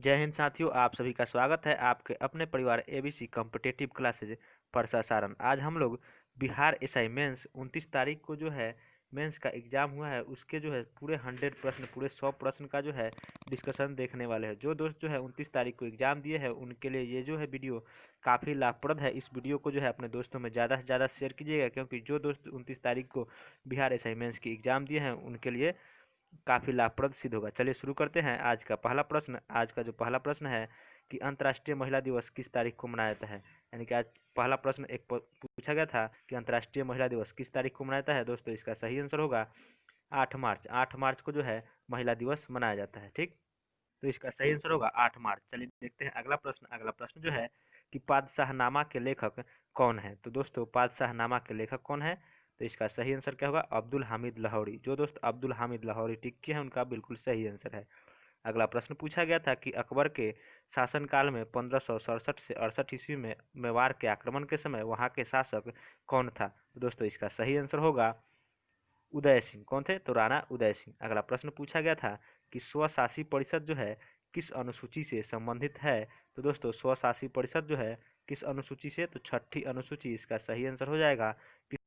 जय हिंद साथियों, आप सभी का स्वागत है आपके अपने परिवार एबीसी कॉम्पिटिटिव क्लासेज पर सारण। आज हम लोग बिहार एसआई मेंस 29 तारीख को जो है मेंस का एग्जाम हुआ है, उसके जो है पूरे 100 प्रश्न, पूरे 100 प्रश्न का जो है डिस्कशन देखने वाले हैं। जो दोस्त जो है 29 तारीख को एग्जाम दिए हैं उनके लिए ये जो है वीडियो काफ़ी लाभप्रद है। इस वीडियो को जो है अपने दोस्तों में ज़्यादा से ज़्यादा शेयर कीजिएगा, क्योंकि जो दोस्त 29 तारीख को बिहार एसआई मेंस की एग्जाम दिए हैं उनके लिए काफ़ी लाभप्रद सिद्ध होगा। चलिए शुरू करते हैं आज का पहला प्रश्न। आज का जो पहला प्रश्न है कि अंतर्राष्ट्रीय महिला दिवस किस तारीख को मनाया जाता है। यानी कि आज पहला प्रश्न पूछा गया था कि अंतर्राष्ट्रीय महिला दिवस किस तारीख को मनाया जाता है। दोस्तों इसका सही आंसर होगा 8 मार्च। 8 मार्च को जो है महिला दिवस मनाया जाता है। ठीक, तो इसका सही आंसर होगा 8 मार्च। चलिए देखते हैं अगला प्रश्न। अगला प्रश्न जो है कि पातशाहनामा के लेखक कौन है। तो दोस्तों पातशाहनामा के लेखक कौन है, तो इसका सही आंसर क्या होगा, अब्दुल हामिद लाहौरी। जो दोस्त अब्दुल हामिद लाहौरी टिक किए हैं उनका बिल्कुल सही आंसर है। अगला प्रश्न पूछा गया था कि अकबर के शासनकाल में 1567 से 68 ईस्वी में मेवाड़ के आक्रमण के समय वहां के शासक कौन था। तो दोस्तों इसका सही आंसर होगा उदय सिंह। कौन थे, तो राणा उदय सिंह। अगला प्रश्न पूछा गया था कि स्वशासी परिषद जो है किस अनुसूची से संबंधित है। तो दोस्तों स्वशासी परिषद जो है किस अनुसूची से, तो छठी अनुसूची इसका सही आंसर हो जाएगा, किस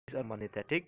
संबंधित है। ठीक,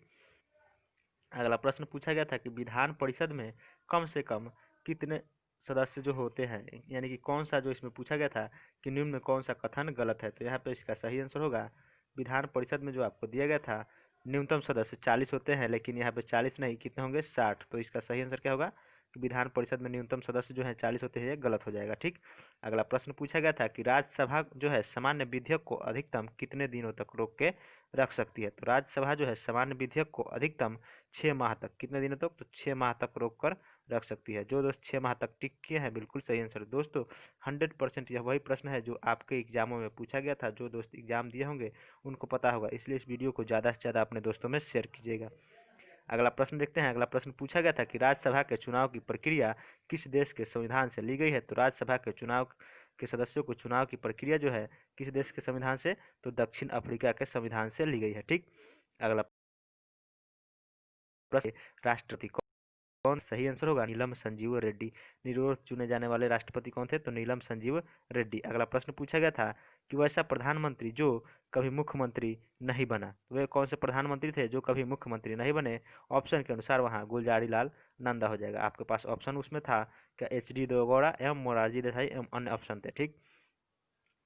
अगला प्रश्न पूछा गया था कि विधान परिषद में कम से कम कितने सदस्य जो होते हैं, यानी कि कौन सा जो इसमें पूछा गया था कि निम्न में कौन सा कथन गलत है। तो यहाँ पे इसका सही आंसर होगा, विधान परिषद में जो आपको दिया गया था न्यूनतम सदस्य 40 होते हैं, लेकिन यहाँ पे 40 नहीं, कितने होंगे, 60। तो इसका सही आंसर क्या होगा कि विधान परिषद में न्यूनतम सदस्य जो है 40 होते हैं, ये गलत हो जाएगा। ठीक, अगला प्रश्न पूछा गया था कि राज्यसभा जो है सामान्य विधेयक को अधिकतम कितने दिनों तक रोक के रख सकती है। तो राज्यसभा जो है सामान्य विधेयक को अधिकतम 6 माह तक, कितने दिनों तक, तो 6 माह तक रोक कर रख सकती है। जो दोस्त 6 माह तक टिक किए हैं बिल्कुल सही आंसर। दोस्तों 100% यह वही प्रश्न है जो आपके एग्जामों में पूछा गया था। जो दोस्त एग्जाम दिए होंगे उनको पता होगा, इसलिए इस वीडियो को ज़्यादा से ज़्यादा अपने दोस्तों में शेयर कीजिएगा। अगला प्रश्न देखते हैं। अगला प्रश्न पूछा गया था कि राज्यसभा के चुनाव की प्रक्रिया किस देश के संविधान से ली गई है। तो राज्यसभा के चुनाव के सदस्यों को चुनाव की प्रक्रिया जो है किस देश के संविधान से, तो दक्षिण अफ्रीका के संविधान से ली गई है। ठीक, अगला प्रश्न, राष्ट्रपति कौन, सही आंसर होगा नीलम संजीव रेड्डी। निर्विरोध चुने जाने वाले राष्ट्रपति कौन थे, तो नीलम संजीव रेड्डी। अगला प्रश्न पूछा गया था कि वैसा प्रधानमंत्री जो कभी मुख्यमंत्री नहीं बना। वे कौन से प्रधानमंत्री थे जो कभी मुख्यमंत्री नहीं बने। ऑप्शन के अनुसार वहाँ गुलजारी लाल नंदा हो जाएगा। आपके पास ऑप्शन उसमें था क्या, एच डी देवगौड़ा एवं मोरारजी देसाई एवं अन्य ऑप्शन थे। ठीक,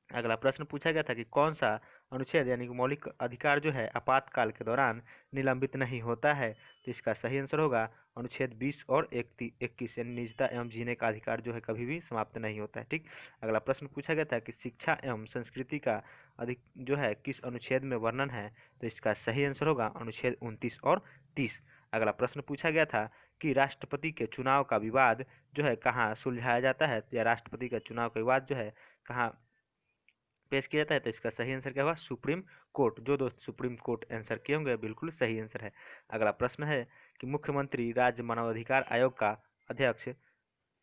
अगला प्रश्न पूछा गया था कि कौन सा अनुच्छेद यानी कि मौलिक अधिकार जो है आपातकाल के दौरान निलंबित नहीं होता है। तो इसका सही आंसर होगा अनुच्छेद 20 और 21 यानी निजता एवं जीने का अधिकार जो है कभी भी समाप्त नहीं होता है। ठीक, अगला प्रश्न पूछा गया था कि शिक्षा एवं संस्कृति का अधिक जो है किस अनुच्छेद में वर्णन है। तो इसका सही आंसर होगा अनुच्छेद 29 और 30। अगला प्रश्न पूछा गया था कि राष्ट्रपति के चुनाव का विवाद जो है कहाँ सुलझाया जाता है, या राष्ट्रपति का चुनाव का विवाद जो है कहाँ पेश किया जाता है। तो इसका सही आंसर क्या होगा, सुप्रीम कोर्ट। जो दोस्त सुप्रीम कोर्ट आंसर किए होंगे बिल्कुल सही आंसर है। अगला प्रश्न है कि मुख्यमंत्री राज्य मानवाधिकार आयोग का अध्यक्ष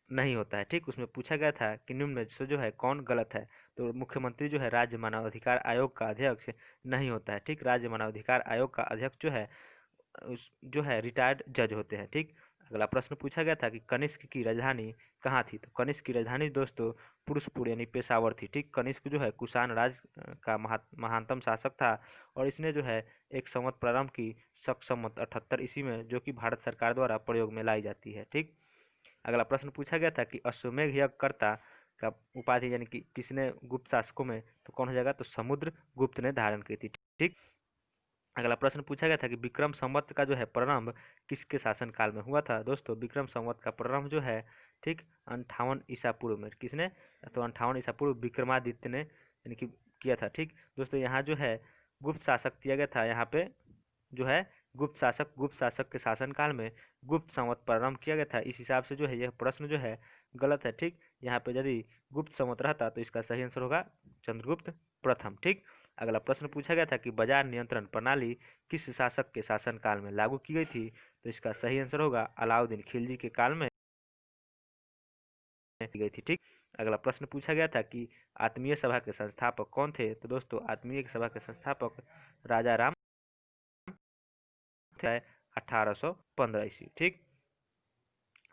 नहीं होता है। ठीक, उसमें पूछा गया था कि निम्न में से जो है कौन गलत है। तो मुख्यमंत्री जो है राज्य मानवाधिकार आयोग का अध्यक्ष नहीं होता है। ठीक, राज्य मानवाधिकार आयोग का अध्यक्ष जो है जो है रिटायर्ड जज होते हैं। ठीक, अगला प्रश्न पूछा गया था कि कनिष्क की राजधानी कहाँ थी। तो कनिष्क की राजधानी दोस्तों पुरुषपुर यानी पेशावर थी। ठीक, कनिष्क जो है कुषाण राज का महानतम शासक था, और इसने जो है एक संवत प्रारंभ की शक संवत 78 ईस्वी में, जो कि भारत सरकार द्वारा प्रयोग में लाई जाती है। ठीक, अगला प्रश्न पूछा गया था कि अश्वमेध यज्ञ कर्ता का उपाधि यानी कि किसने गुप्त शासकों में, तो कौन हो जाएगा, तो समुद्र गुप्त ने धारण की थी। ठीक, अगला प्रश्न पूछा गया था कि विक्रम संवत का जो है प्रारंभ किसके शासन काल में हुआ था। दोस्तों विक्रम संवत का प्रारंभ जो है ठीक 58 ईसा पूर्व में किसने, तो 58 ईसा पूर्व विक्रमादित्य ने यानी कि किया था। ठीक, दोस्तों यहाँ जो है गुप्त शासक दिया गया था, यहाँ पे जो है गुप्त शासक के शासनकाल में गुप्त संवत प्रारंभ किया गया था। इस हिसाब से जो है यह प्रश्न जो है गलत है। ठीक, यहाँ पे यदि गुप्त संवत रहता तो इसका सही आंसर होगा चंद्रगुप्त प्रथम। ठीक, अगला प्रश्न पूछा गया था कि बाजार नियंत्रण प्रणाली किस शासक के शासनकाल में लागू की गई थी। तो इसका सही आंसर होगा अलाउद्दीन खिलजी के काल में की गई थी। ठीक, अगला प्रश्न पूछा गया था कि आत्मीय सभा के संस्थापक कौन थे। तो दोस्तों आत्मीय सभा के संस्थापक राजा राम थे 1815 ईस्वी। ठीक,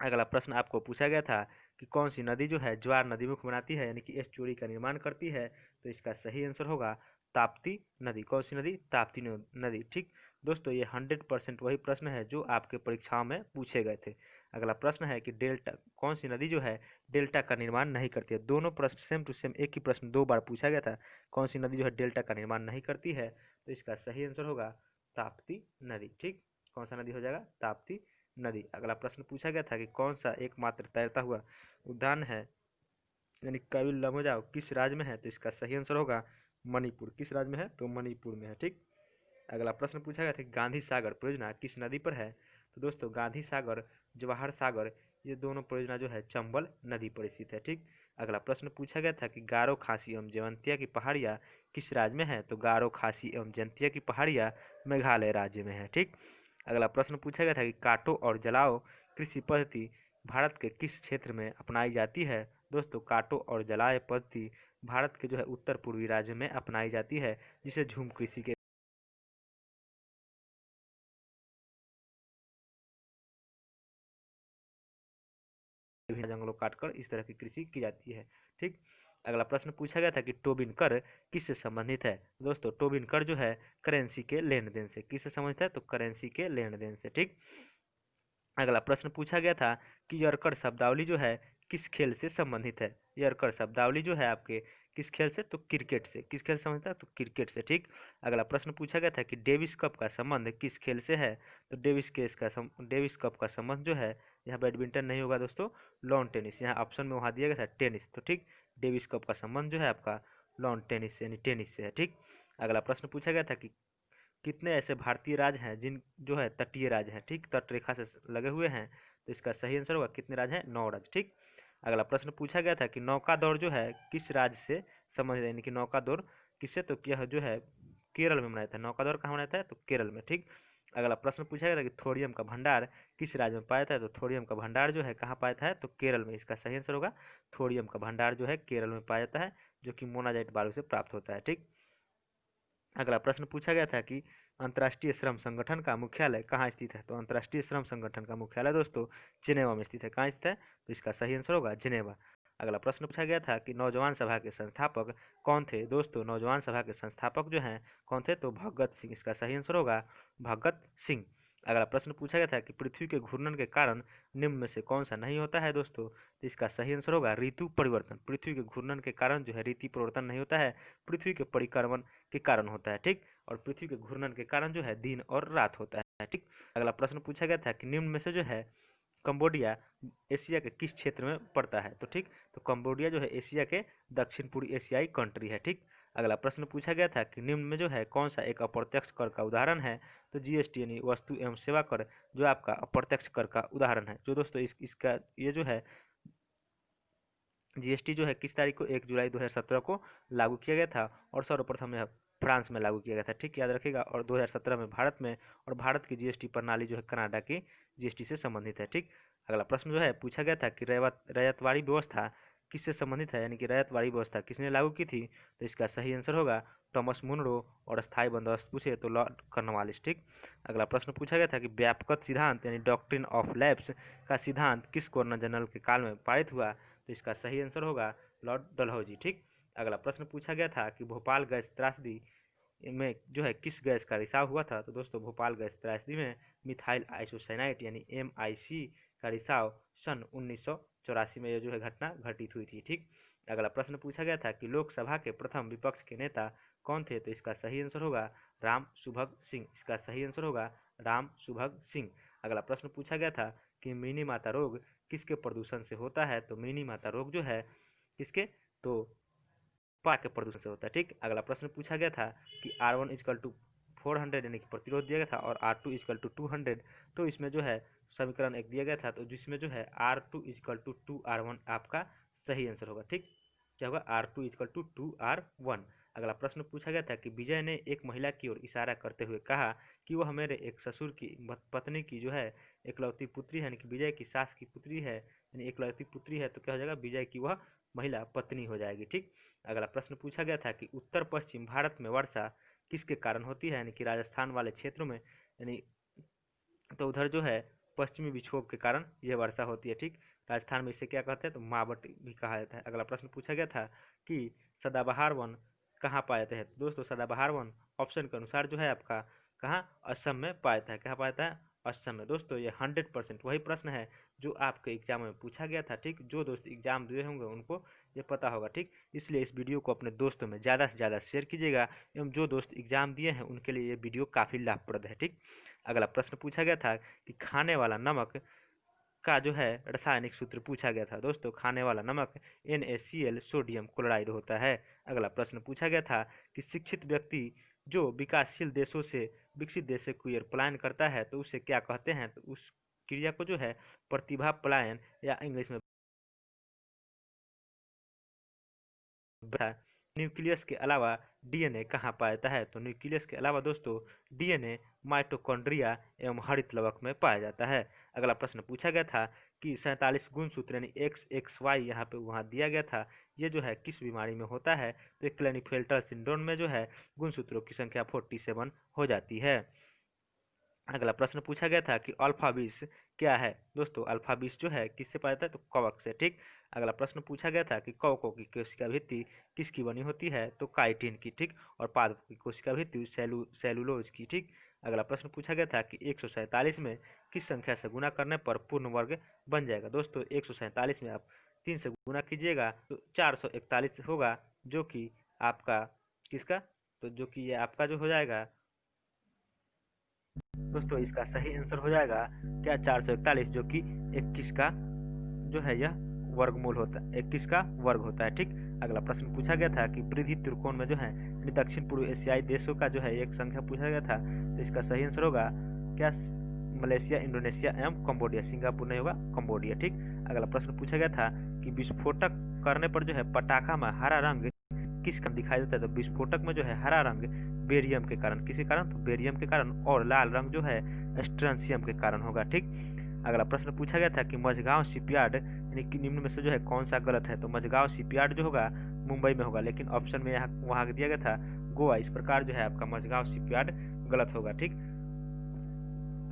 अगला प्रश्न आपको पूछा गया था कि कौन सी नदी जो है ज्वार नदीमुख बनाती है यानी कि एस्चुरी का निर्माण करती है, तो इसका सही आंसर होगा ताप्ती नदी। कौन सी नदी? ताप्ती नदी। ठीक दोस्तों, ये 100% वही प्रश्न है जो आपके परीक्षाओं में पूछे गए थे। अगला प्रश्न है कि डेल्टा, कौन सी नदी जो है डेल्टा का निर्माण नहीं करती है। दोनों प्रश्न सेम टू सेम, एक ही प्रश्न 2 बार पूछा गया था। कौन सी नदी जो है डेल्टा का निर्माण नहीं करती है, तो इसका सही आंसर होगा ताप्ती नदी। ठीक, कौन सा नदी हो जाएगा? ताप्ती नदी। अगला प्रश्न पूछा गया था कि कौन सा एकमात्र तैरता हुआ उद्यान है यानी काबिल लमोजाओ किस राज्य में है, तो इसका सही आंसर होगा मणिपुर। किस राज्य में है? तो मणिपुर में है। ठीक, अगला प्रश्न पूछा गया था कि गांधी सागर परियोजना किस नदी पर है, तो दोस्तों गांधी सागर, जवाहर सागर, ये दोनों परियोजना जो है चंबल नदी पर स्थित है। ठीक, अगला प्रश्न पूछा गया था कि गारो खासी एवं जयंतिया की पहाड़ियाँ किस राज्य में है, तो गारो खासी एवं जयंतिया की पहाड़ियाँ मेघालय राज्य में है। ठीक, अगला प्रश्न पूछा गया था कि काटो और जलाओ कृषि पद्धति भारत के किस क्षेत्र में अपनाई जाती है। दोस्तों काटो और जलाओ पद्धति भारत के जो है उत्तर पूर्वी राज्य में अपनाई जाती है, जिसे झूम कृषि के विभिन्न जंगलों काटकर इस तरह की कृषि की जाती है। ठीक, अगला प्रश्न पूछा गया था कि टोबिन कर किससे संबंधित है। दोस्तों टोबिन कर जो है करेंसी के लेन देन से। किससे संबंधित है? तो करेंसी के लेन देन से। ठीक, अगला प्रश्न पूछा गया था कि यरकड़ शब्दावली जो है किस खेल से संबंधित है। यरकड़ शब्दावली जो है आपके किस खेल से? तो क्रिकेट से। किस खेल से संबंधित है? तो क्रिकेट से। ठीक, अगला प्रश्न पूछा गया था कि डेविस कप का संबंध किस खेल से है, तो डेविस कप का संबंध जो है, यहाँ बैडमिंटन नहीं होगा दोस्तों, लॉन टेनिस। यहाँ ऑप्शन में वहाँ दिया गया था टेनिस, तो ठीक डेविस कप का संबंध जो है आपका लॉन टेनिस यानी टेनिस से है। ठीक, अगला प्रश्न पूछा गया था कि कितने ऐसे भारतीय राज्य हैं जिन जो है तटीय राज्य हैं, ठीक तट रेखा से लगे हुए हैं, तो इसका सही आंसर होगा कितने राज्य हैं? 9 राज्य। ठीक, अगला प्रश्न पूछा गया था कि नौका दौड़ जो है किस राज्य से संबंधित है, यानी कि नौका दौड़ किससे, तो यह जो है केरल में मनाया था। नौका दौड़ कहाँ मनाया था? तो केरल में। ठीक, अगला प्रश्न पूछा गया था कि थोरियम का भंडार किस राज्य में पाया था, तो थोरियम का भंडार जो है कहाँ पाया था है, तो केरल में। इसका सही आंसर होगा थोरियम का भंडार जो है केरल में पाया जाता है, जो कि मोनाजाइट बालू से प्राप्त होता है। ठीक, अगला प्रश्न पूछा गया था कि अंतर्राष्ट्रीय श्रम संगठन का मुख्यालय कहाँ स्थित है, तो अंतर्राष्ट्रीय श्रम संगठन का मुख्यालय दोस्तों जिनेवा में स्थित है। कहाँ स्थित है? तो इसका सही आंसर होगा जिनेवा। अगला प्रश्न पूछा गया था कि नौजवान सभा के संस्थापक कौन थे। दोस्तों नौजवान सभा के संस्थापक जो हैं कौन थे, तो भगत सिंह। इसका सही आंसर होगा भगत सिंह। अगला प्रश्न पूछा गया था कि पृथ्वी के घूर्णन के कारण निम्न में से कौन सा नहीं होता है। दोस्तों तो इसका सही आंसर होगा ऋतु परिवर्तन। पृथ्वी के घूर्णन के कारण जो है ऋतु परिवर्तन नहीं होता है, पृथ्वी के परिक्रमण के कारण होता है। ठीक, और पृथ्वी के घूर्णन के कारण जो है दिन और रात होता है। ठीक, अगला प्रश्न पूछा गया था कि निम्न में से जो है कंबोडिया एशिया के किस क्षेत्र में पड़ता है, तो ठीक तो कंबोडिया जो है एशिया के दक्षिण पूर्वी एशियाई कंट्री है। ठीक, अगला प्रश्न पूछा गया था कि निम्न में जो है कौन सा एक अप्रत्यक्ष कर का उदाहरण है, तो जीएसटी यानी वस्तु एवं सेवा कर जो आपका अप्रत्यक्ष कर का उदाहरण है। जो दोस्तों इसका ये जो है जीएसटी जो है किस तारीख को 1 जुलाई 2017 को लागू किया गया था, और सर्वप्रथम यह फ्रांस में लागू किया गया था। ठीक, याद रखिएगा। और 2017 में भारत में, और भारत की जीएसटी प्रणाली जो है कनाडा की जीएसटी से संबंधित है। ठीक, अगला प्रश्न जो है पूछा गया था कि रैयतवाड़ी व्यवस्था किससे संबंधित है, यानी कि रैयतवाड़ी व्यवस्था किसने लागू की थी, तो इसका सही आंसर होगा थॉमस मुनरो। और स्थायी बंदोबस्त पूछे तो लॉर्ड कॉर्नवालिस। ठीक, अगला प्रश्न पूछा गया था कि व्यापक सिद्धांत यानी डॉक्ट्रिन ऑफ लैप्स का सिद्धांत किस गवर्नर जनरल के काल में पारित हुआ, तो इसका सही आंसर होगा लॉर्ड डलहौजी। ठीक, अगला प्रश्न पूछा गया था कि भोपाल गैस त्रासदी में जो है किस गैस का रिसाव हुआ था, तो दोस्तों भोपाल गैस त्रासदी में मिथाइल आइसोसाइनाइट यानी MIC का रिसाव सन 1984 में ये जो है घटना घटित हुई थी। ठीक, अगला प्रश्न पूछा गया था कि लोकसभा के प्रथम विपक्ष के नेता कौन थे, तो इसका सही आंसर होगा राम सुभग सिंह। इसका सही आंसर होगा राम सुभग सिंह। अगला प्रश्न पूछा गया था कि मिनी माता रोग किसके प्रदूषण से होता है, तो मिनी माता रोग जो है किसके, तो पारा के प्रदूषण से होता है। ठीक, अगला प्रश्न पूछा गया था कि R1 इजकल टू 400 यानी कि प्रतिरोध दिया गया था, और R2 इजकल टू 200, तो इसमें जो है समीकरण एक दिया गया था, तो जिसमें जो है R2 इजकल टू 2R1 आपका सही आंसर होगा। ठीक, क्या होगा? R2 is equal to 2R1। अगला प्रश्न पूछा गया था कि विजय ने एक महिला की ओर इशारा करते हुए कहा कि वह मेरे एक ससुर की पत्नी की जो है एकलौती पुत्री है, यानी कि विजय की सास की पुत्री है, यानी एकलौती पुत्री है, तो क्या हो जाएगा? विजय की वह महिला पत्नी हो जाएगी। ठीक, अगला प्रश्न पूछा गया था कि उत्तर पश्चिम भारत में वर्षा किसके कारण होती है, यानी कि राजस्थान वाले क्षेत्रों में, यानी तो उधर जो है पश्चिमी विक्षोभ के कारण यह वर्षा होती है। ठीक, राजस्थान में इसे क्या कहते हैं, तो मावट भी कहा जाता है। अगला प्रश्न पूछा गया था कि सदाबहार वन कहाँ पाए जाते हैं। दोस्तों सदाबहार वन ऑप्शन के अनुसार जो है आपका कहाँ, असम में पाया जाता है। कहाँ पाया जाता है, असम में। दोस्तों ये 100% वही प्रश्न है जो आपके एग्जाम में पूछा गया था। ठीक, जो दोस्त एग्जाम दिए होंगे उनको ये पता होगा। ठीक, इसलिए इस वीडियो को अपने दोस्तों में ज़्यादा से ज़्यादा शेयर कीजिएगा, एवं जो दोस्त एग्जाम दिए हैं उनके लिए ये वीडियो काफ़ी लाभप्रद है। ठीक, अगला प्रश्न पूछा गया था कि खाने वाला नमक का जो है रासायनिक सूत्र पूछा गया था। दोस्तों खाने वाला नमक NaCl सोडियम क्लोराइड होता है। अगला प्रश्न पूछा गया था कि शिक्षित व्यक्ति जो विकासशील देशों से विकसित देश से क्रिया पलायन करता है तो उसे क्या कहते हैं, तो उस क्रिया को जो है प्रतिभा पलायन या इंग्लिश में न्यूक्लियस के अलावा DNA कहाँ पाया जाता है, तो न्यूक्लियस के अलावा दोस्तों DNA माइटोकॉन्ड्रिया एवं हरित लवक में पाया जाता है। अगला प्रश्न पूछा गया था कि 47 गुणसूत्र यानी XXY यहाँ पे वहाँ दिया गया था, ये जो है किस बीमारी में होता है, तो क्लेनीफेल्टर सिंड्रोम में जो है गुणसूत्रों की संख्या 47 हो जाती है। अगला प्रश्न पूछा गया था कि अल्फा 20 क्या है। दोस्तों अल्फा 20 जो है किससे पाया जाता है, तो कवक से। ठीक, अगला प्रश्न पूछा गया था कि कवकों की कोशिका भित्ति किसकी बनी होती है, तो काइटिन की। ठीक, और पादप की कोशिका भित्ति सेलुलोज की। ठीक, अगला प्रश्न पूछा गया था कि 147 में किस संख्या से गुना करने पर पूर्ण वर्ग बन जाएगा। दोस्तों 147 में आप 3 से गुना कीजिएगा तो 441 होगा, जो कि आपका किसका, तो जो कि ये आपका जो हो जाएगा दोस्तों इसका सही आंसर हो जाएगा क्या, 441, जो कि 21 का जो है यह वर्गमूल होता है, 21 का वर्ग होता है। ठीक, अगला प्रश्न पूछा गया था कि परिधि त्रिकोण में जो है दक्षिण पूर्व एशियाई देशों का जो है एक संख्या पूछा गया था, तो इसका सही आंसर होगा क्या, मलेशिया, इंडोनेशिया एवं कंबोडिया। सिंगापुर नहीं होगा, कंबोडिया। ठीक, अगला प्रश्न पूछा गया था कि विस्फोटक करने पर जो है पटाखा में हरा रंग किस कारण दिखाई देता है, तो विस्फोटक में जो है हरा रंग बेरियम के कारण, किसी कारण, तो बेरियम के कारण, और लाल रंग जो है स्ट्रॉन्शियम के कारण होगा। ठीक, अगला प्रश्न पूछा गया था कि मझगांव शिपयार्ड यानी कि निम्न में से जो है कौन सा गलत है, तो मझगांव शिपयार्ड जो होगा मुंबई में होगा, लेकिन ऑप्शन में यहाँ वहाँ दिया गया था गोवा। इस प्रकार जो है आपका मझगांव शिपयार्ड गलत होगा। ठीक,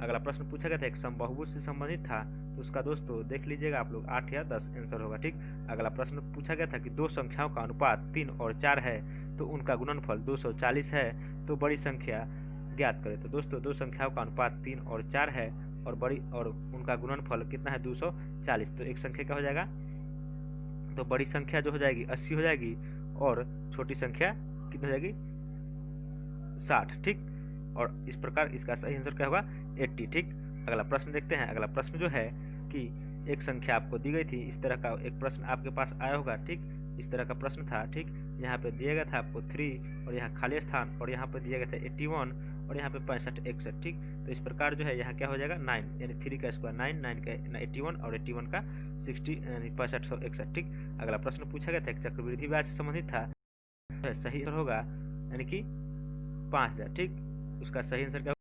अगला प्रश्न पूछा गया था एक समबाहुभुज से संबंधित था, तो उसका दोस्तों देख लीजिएगा आप लोग 8 या 10 आंसर होगा। ठीक, अगला प्रश्न पूछा गया था कि दो संख्याओं का अनुपात 3 और 4 है तो उनका गुणनफल 240 है, तो बड़ी संख्या ज्ञात करें। तो दोस्तों दो संख्याओं का अनुपात 3 और 4 है और उनका गुणनफल कितना है, 240। तो एक संख्या क्या हो जाएगा, तो बड़ी संख्या जो हो जाएगी 80 हो जाएगी, और छोटी संख्या कितनी हो जाएगी, 60। ठीक, और इस प्रकार इसका सही आंसर क्या होगा, 80। ठीक, अगला प्रश्न देखते हैं। अगला प्रश्न जो है कि एक संख्या आपको दी गई थी, इस तरह का एक प्रश्न आपके पास आया होगा। ठीक, इस तरह का प्रश्न था। ठीक, यहाँ पे दिया गया था आपको 3 और यहाँ खाली स्थान, और यहाँ पे दिया गया था 81 और यहाँ पे 65 61। ठीक, तो इस प्रकार जो है यहाँ क्या हो जाएगा 9, यानी 3 का स्क्वायर 9, 9 का 81 और 81 का 60 यानी 65 61। ठीक, अगला प्रश्न पूछा गया था एक चक्रवृद्धि ब्याज से संबंधित था, तो सही आंसर होगा यानी कि 5000। ठीक, उसका सही आंसर क्या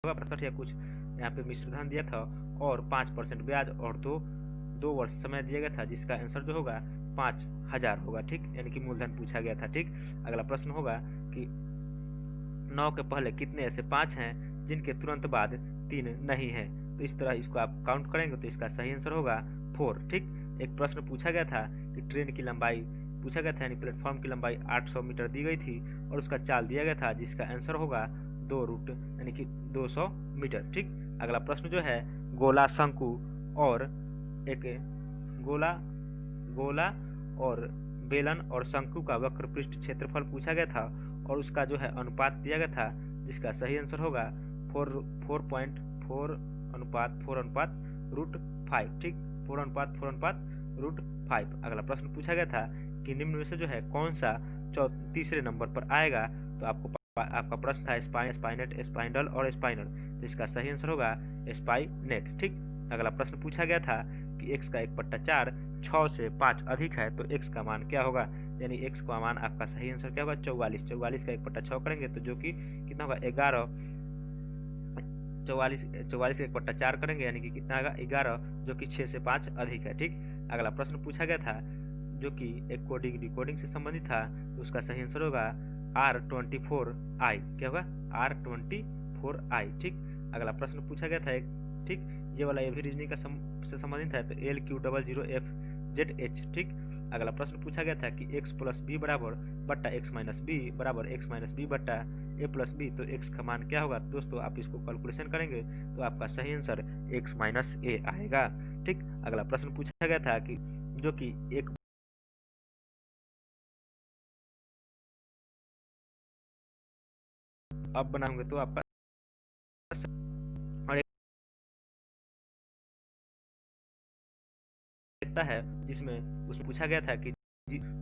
होगा, 65 या कुछ यहाँ पे मिश्र धन दिया था और 5% ब्याज और दो वर्ष समय दिया गया था, जिसका आंसर जो होगा 5000 होगा। ठीक, यानी कि मूलधन पूछा गया था। ठीक, अगला प्रश्न होगा कि 9 के पहले कितने ऐसे 5 हैं जिनके तुरंत बाद 3 नहीं है, तो इस तरह इसको आप काउंट करेंगे तो इसका सही आंसर होगा 4। ठीक, एक प्रश्न पूछा गया था कि ट्रेन की लंबाई पूछा गया था, यानी प्लेटफॉर्म की लंबाई 800 मीटर दी गई थी और उसका चाल दिया गया था, जिसका आंसर होगा 2 रूट यानी कि 200 मीटर। ठीक, अगला प्रश्न जो है गोला, शंकु और एक गोला और बेलन और शंकु का वक्र पृष्ठ क्षेत्रफल पूछा गया था और उसका जो है अनुपात दिया गया था, जिसका सही आंसर होगा 4.4/4/√5। ठीक, 4/4/√5। अगला प्रश्न पूछा गया था कि निम्न में से जो है कौन सा तीसरे नंबर पर आएगा, तो आपका प्रश्न था स्पाइनेट, स्पाइंडल और स्पाइनल, तो इसका सही आंसर होगा स्पाइनेट। ठीक, अगला प्रश्न पूछा गया था कि x का 1/4 6 से 5 अधिक है तो x का मान क्या होगा, यानी x का मान आपका सही आंसर क्या होगा 44। 44 का 1/6 करेंगे तो जो कि कितना होगा 11। 44 का 1/4 करेंगे यानी कि कितना आएगा 11, जो कि 6 से 5 अधिक है। ठीक, अगला प्रश्न पूछा गया था जो कि एक कोडिंग डिकोडिंग से संबंधित था, तो उसका सही आंसर होगा R24I। क्या होगा R24I। ठीक, अगला प्रश्न पूछा गया था एक, ठीक, ये वाला ये भी रीजनिंग का से संबंधित है, तो LQ00FZH, ठीक। अगला प्रश्न पूछा गया था कि x प्लस बी बराबर बट्टा x माइनस बी बराबर x माइनस बी बट्टा a प्लस बी, तो x का मान क्या होगा दोस्तों, आप इसको कैलकुलेशन करेंगे तो आपका सही आंसर x माइनस ए आएगा, ठीक। अगला प्रश्न पूछा गया था कि जो कि एक अब बनाओगे तो आपका और एक है जिसमें उसमें पूछा गया था कि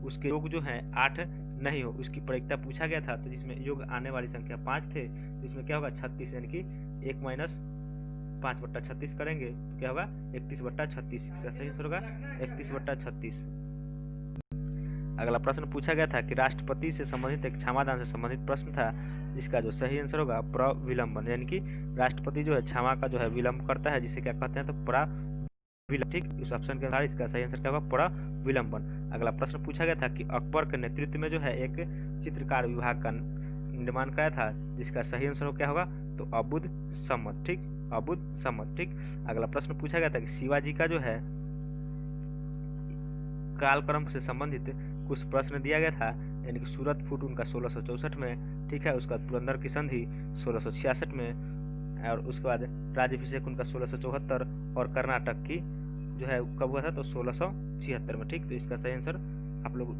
उसके योग जो है 8 नहीं हो, उसकी प्रायिकता पूछा गया था, तो जिसमें योग आने वाली संख्या 5 थे, तो इसमें क्या होगा 36, यानी कि 1 माइनस 5/36 करेंगे तो क्या होगा 31/36, इसका सही आंसर होगा 31/36। अगला प्रश्न पूछा गया था कि राष्ट्रपति से संबंधित एक क्षमादान से संबंधित प्रश्न था, जिसका जो सही आंसर होगा प्रविलंबन, यानी कि राष्ट्रपति जो है क्षमा का जो है विलंब करता है, जिसे क्या कहते हैं, तो प्रविलंबन, ठीक। इस ऑप्शन के अनुसार इसका सही आंसर क्या होगा प्रविलंबन। अगला प्रश्न पूछा गया था कि अकबर के नेतृत्व में जो है एक चित्रकार विभाग का निर्माण कराया था, जिसका सही आंसर क्या होगा, तो अबुद सम्मत, ठीक, अबुद सम्मत, ठीक। अगला प्रश्न पूछा गया था कि शिवाजी का जो है कालक्रम से संबंधित कुछ प्रश्न दिया गया था, यानी कि सूरत फूट उनका 1664 में, ठीक है, उसका पुरंदर की संधि 1666 में, और उसके बाद राज्याभिषेक उनका 1674 और कर्नाटक की जो है कब हुआ था, तो 1676 में, ठीक। तो इसका सही आंसर आप लोग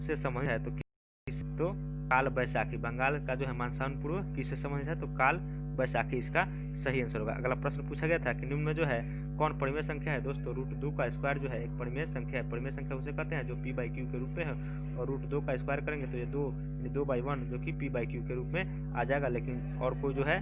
से संबंधित है, तो काल बैसाखी, बंगाल का जो है मानसून पूर्व किससे संबंधित है, तो काल बैसाखी इसका सही आंसर होगा। अगला प्रश्न पूछा गया था कि निम्न में जो है कौन परिमेय संख्या है दोस्तों, √2 का स्क्वायर जो है एक परिमेय संख्या है। परिमेय संख्या उसे कहते हैं जो p/q के रूप में है, और √2 का स्क्वायर करेंगे तो ये 2/1 जो कि p/q के रूप में आ जाएगा, लेकिन और कोई जो है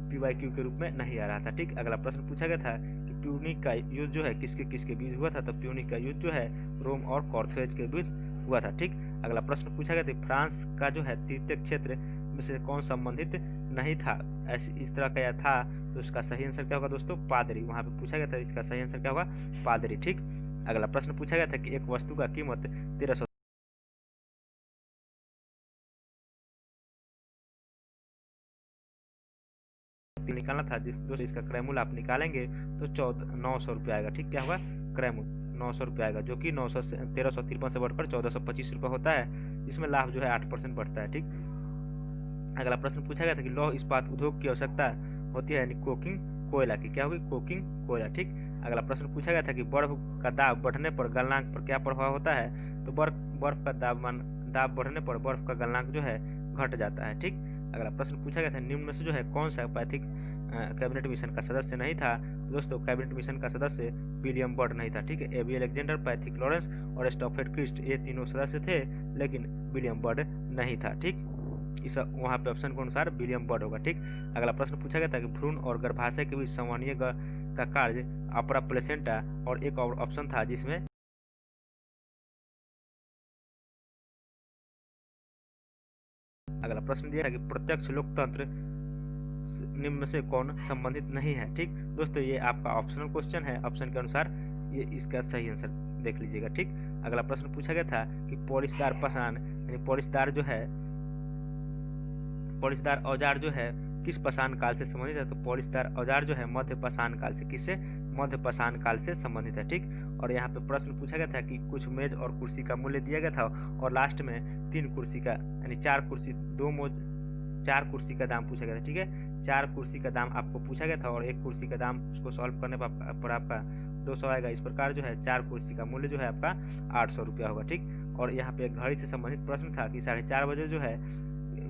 p/q के रूप में नहीं आ रहा था, ठीक। अगला प्रश्न पूछा गया था कि प्यूनिक का युद्ध जो है किसके किसके बीच हुआ था, तो प्यूनिक का युद्ध जो है रोम और कॉर्थेज के बीच हुआ था, ठीक। अगला प्रश्न पूछा गया था फ्रांस का जो है तृतीय क्षेत्र में से कौन संबंधित नहीं था, ऐसे इस तरह का या था, तो इसका सही आंसर क्या होगा दोस्तों, पादरी। वहां पे पूछा गया था, इसका सही आंसर क्या होगा, पादरी, ठीक। अगला प्रश्न पूछा गया था कि एक वस्तु का कीमत 1300 निकालना था, दोस्तों इसका क्रयमूल्य आप निकालेंगे तो 900 रुपये आएगा, ठीक। क्या होगा, क्रयमूल्य 900 रुपये आएगा, जो कि 1353 से बढ़कर 1425 रुपये होता है, इसमें लाभ जो है 8% बढ़ता है, ठीक। अगला प्रश्न पूछा गया था कि लौह इस्पात उद्योग की आवश्यकता होती है, यानी कोकिंग कोयला की, क्या होगी, कोकिंग कोयला, ठीक। अगला प्रश्न पूछा गया था कि बर्फ का दाब बढ़ने पर गलनांक पर क्या प्रभाव होता है, तो बर्फ का दाब बढ़ने पर बर्फ का गलनांक जो है घट जाता है, ठीक। अगला प्रश्न पूछा गया था निम्न में से जो है कौन सा पैथिक कैबिनेट मिशन का सदस्य नहीं था, दोस्तों कैबिनेट मिशन का सदस्य विलियम बर्ड नहीं था, ठीक है। एबी अलेक्जेंडर, पैथिक लॉरेंस और स्टॉफेड क्रिस्ट, ये तीनों सदस्य थे, लेकिन विलियम बर्ड नहीं था, ठीक। इस वहाँ पे ऑप्शन के अनुसार विलियम बर्ड होगा, ठीक। अगला प्रश्न पूछा गया था कि भ्रूण और गर्भाशय के बीच संवहनीय का कार्य अपरा प्लेसेंटा, और एक और ऑप्शन था जिसमें अगला प्रश्न दिया था कि प्रत्यक्ष लोकतंत्र निम्न में से कौन संबंधित नहीं है, ठीक। दोस्तों ये आपका ऑप्शनल क्वेश्चन है, ऑप्शन के अनुसार ये इसका सही आंसर देख लीजिएगा, ठीक। अगला प्रश्न पूछा गया था कि पॉलिशदार पाषाण, यानी पॉलिशदार जो है पॉलिशदार औजार जो है किस पाषाण काल से संबंधित है, तो पॉलिशदार औजार जो है मध्य पाषाण काल से, किससे, मध्य पाषाण काल से संबंधित है, ठीक। और यहाँ पे प्रश्न पूछा गया था कि कुछ मेज और कुर्सी का मूल्य दिया गया था, और लास्ट में 3 कुर्सी का, यानी 4 कुर्सी का दाम पूछा गया था, ठीक है। 4 कुर्सी का दाम आपको पूछा गया था, और 1 कुर्सी का दाम उसको सॉल्व करने पर आपका 200 आएगा। इस प्रकार जो है 4 कुर्सी का मूल्य जो है आपका 800 रुपया होगा, ठीक। और यहाँ पे घड़ी से संबंधित प्रश्न था कि 4:30 बजे जो है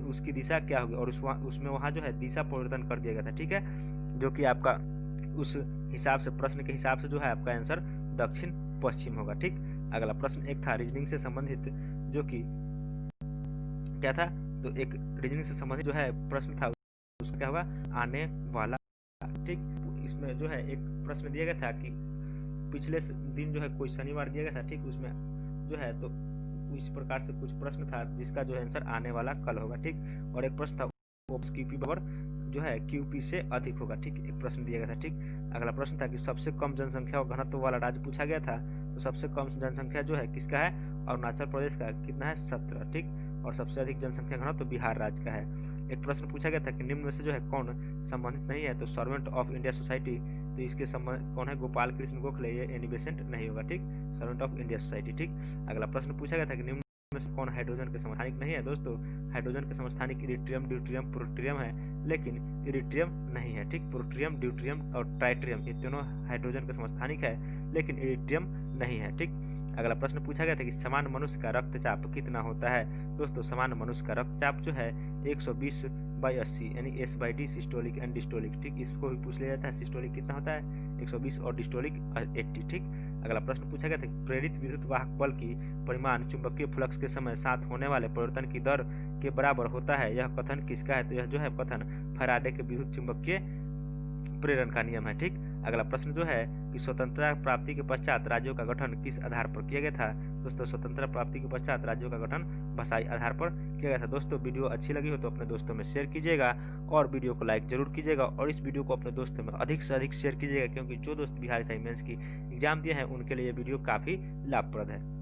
उसकी दिशा क्या होगी, और उसमें वहाँ जो है दिशा परिवर्तन कर दिया गया था, ठीक है, जो कि आपका उस हिसाब से, प्रश्न के हिसाब से जो है आपका आंसर दक्षिण पश्चिम होगा, ठीक। अगला प्रश्न एक था रीजनिंग से संबंधित, जो कि क्या था, तो एक रीजनिंग से संबंधित जो है प्रश्न था, उसका क्या होगा, आने वाला, ठीक। इसमें जो है एक प्रश्न दिया गया था कि पिछले दिन जो है कोई शनिवार दिया गया था, ठीक, उसमें जो है तो इस प्रकार से कुछ प्रश्न था जिसका जो आंसर आने वाला कल होगा, ठीक। और एक प्रश्न था QP बराबर जो है QP से अधिक होगा, ठीक, एक प्रश्न दिया गया था, ठीक। अगला प्रश्न था कि सबसे कम जनसंख्या और घनत्व वाला राज्य पूछा गया था, तो सबसे कम जनसंख्या जो है किसका है, अरुणाचल प्रदेश का कितना है 17, ठीक। और सबसे अधिक जनसंख्या घनत्व तो बिहार राज्य का है। एक प्रश्न पूछा गया था कि निम्न में से जो है कौन संबंधित नहीं है, तो सर्वेंट ऑफ इंडिया सोसाइटी, तो इसके संबंध कौन है, गोपाल कृष्ण गोखले, ये एनी बेसेंट नहीं होगा, ठीक। सर्वेंट ऑफ इंडिया सोसाइटी, ठीक। अगला प्रश्न पूछा गया था कि निम्न में से कौन हाइड्रोजन के समस्थानिक नहीं है, दोस्तों हाइड्रोजन के समस्थानिक इरिट्रियम, ड्यूट्रियम, प्रोट्रियम है, लेकिन इरिट्रियम नहीं है, ठीक। प्रोट्रियम, ड्यूट्रियम और ट्राइट्रियम ये तीनों हाइड्रोजन के समस्थानिक है, लेकिन इरिट्रियम नहीं है, ठीक। अगला प्रश्न पूछा गया था कि सामान्य मनुष्य का रक्तचाप कितना होता है, दोस्तों सामान्य मनुष्य का रक्तचाप जो है 120/80 यानी S/D सिस्टोलिक एंड डिस्टोलिक, ठीक। इसको भी पूछ लिया जाता है, सिस्टोलिक कितना होता है 120 और डिस्टोलिक 80, ठीक। अगला प्रश्न पूछा गया था कि प्रेरित विद्युत वाहक बल की परिमाण चुंबकीय फ्लक्स के समय साथ होने वाले परिवर्तन की दर के बराबर होता है, यह कथन किसका है, तो यह जो है कथन फैराडे के विद्युत चुंबकीय प्रेरण का नियम है, ठीक। अगला प्रश्न जो है कि स्वतंत्रता प्राप्ति के पश्चात राज्यों का गठन किस आधार पर किया गया था, दोस्तों स्वतंत्रता प्राप्ति के पश्चात राज्यों का गठन भाषाई आधार पर किया गया था। दोस्तों वीडियो अच्छी लगी हो तो अपने दोस्तों में शेयर कीजिएगा और वीडियो को लाइक जरूर कीजिएगा और इस वीडियो को अपने दोस्तों में अधिक से अधिक शेयर कीजिएगा, क्योंकि जो दोस्त बिहार SI मेंस की एग्जाम दिए हैं उनके लिए ये वीडियो काफ़ी लाभप्रद है।